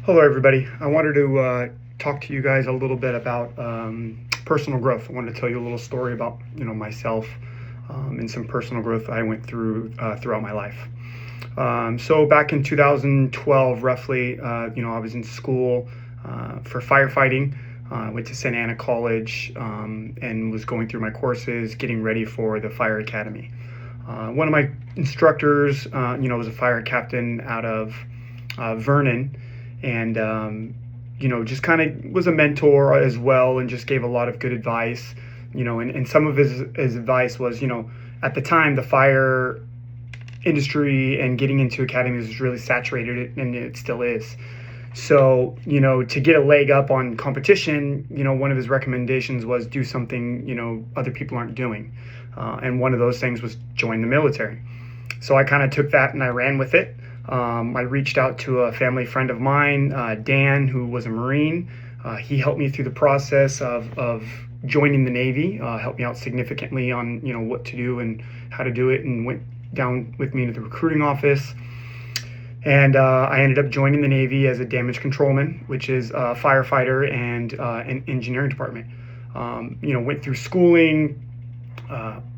Hello, everybody. I wanted to talk to you guys a little bit about personal growth. I wanted to tell you a little story about myself and some personal growth I went through throughout my life. So back in 2012, roughly, I was in school for firefighting. Went to Santa Ana College and was going through my courses, getting ready for the fire academy. One of my instructors, was a fire captain out of Vernon, and just kind of was a mentor as well, and just gave a lot of good advice. And some of his advice was, at the time the fire industry and getting into academies was really saturated, and it still is. So, to get a leg up on competition, one of his recommendations was do something, other people aren't doing. And one of those things was join the military. So I kind of took that and I ran with it. I reached out to a family friend of mine, Dan, who was a Marine. He helped me through the process of joining the Navy, helped me out significantly on, what to do and how to do it, and went down with me to the recruiting office. And I ended up joining the Navy as a damage controlman, which is a firefighter and an engineering department. Went through schooling,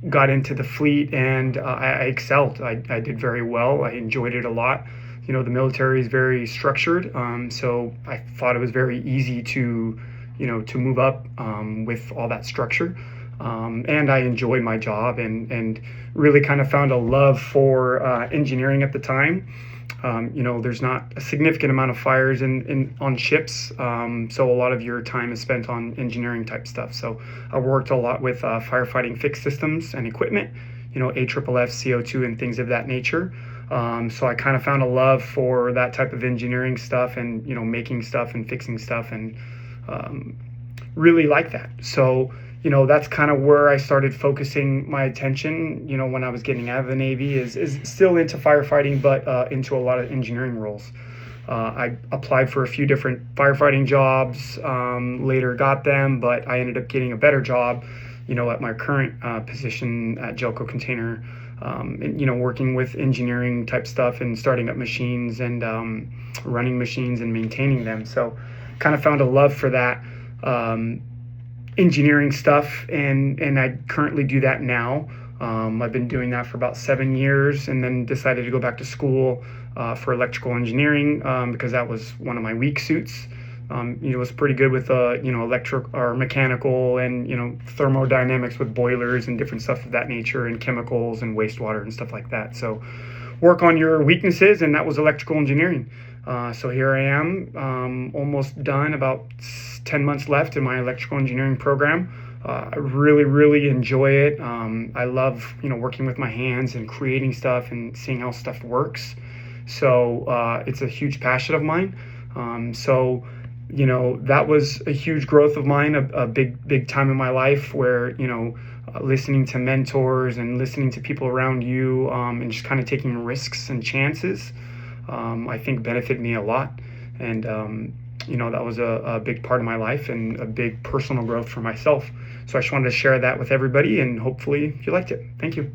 got into the fleet, and I excelled. I did very well. I enjoyed it a lot. The military is very structured, so I thought it was very easy to move up with all that structure. And I enjoyed my job and really kind of found a love for engineering at the time. There's not a significant amount of fires on ships, so a lot of your time is spent on engineering type stuff. So I worked a lot with firefighting fixed systems and equipment, AFFF, CO2, and things of that nature. So I kind of found a love for that type of engineering stuff and making stuff and fixing stuff, and really like that. So that's kind of where I started focusing my attention, when I was getting out of the Navy, is still into firefighting, but into a lot of engineering roles. I applied for a few different firefighting jobs, later got them, but I ended up getting a better job, at my current position at Gelco Container, and, working with engineering type stuff and starting up machines and running machines and maintaining them. So kind of found a love for that. Engineering stuff, and I currently do that now. I've been doing that for about 7 years, and then decided to go back to school for electrical engineering, because that was one of my weak suits. Was pretty good with electric or mechanical and thermodynamics with boilers and different stuff of that nature, and chemicals and wastewater and stuff like that. So work on your weaknesses, and that was electrical engineering. So here I am, almost done, about 10 months left in my electrical engineering program. I really, really enjoy it. I love, working with my hands and creating stuff and seeing how stuff works. So it's a huge passion of mine. So that was a huge growth of mine, a big time in my life where, listening to mentors and listening to people around you, and just kind of taking risks and chances, I think benefited me a lot. And, that was a big part of my life and a big personal growth for myself. So I just wanted to share that with everybody, and hopefully you liked it. Thank you.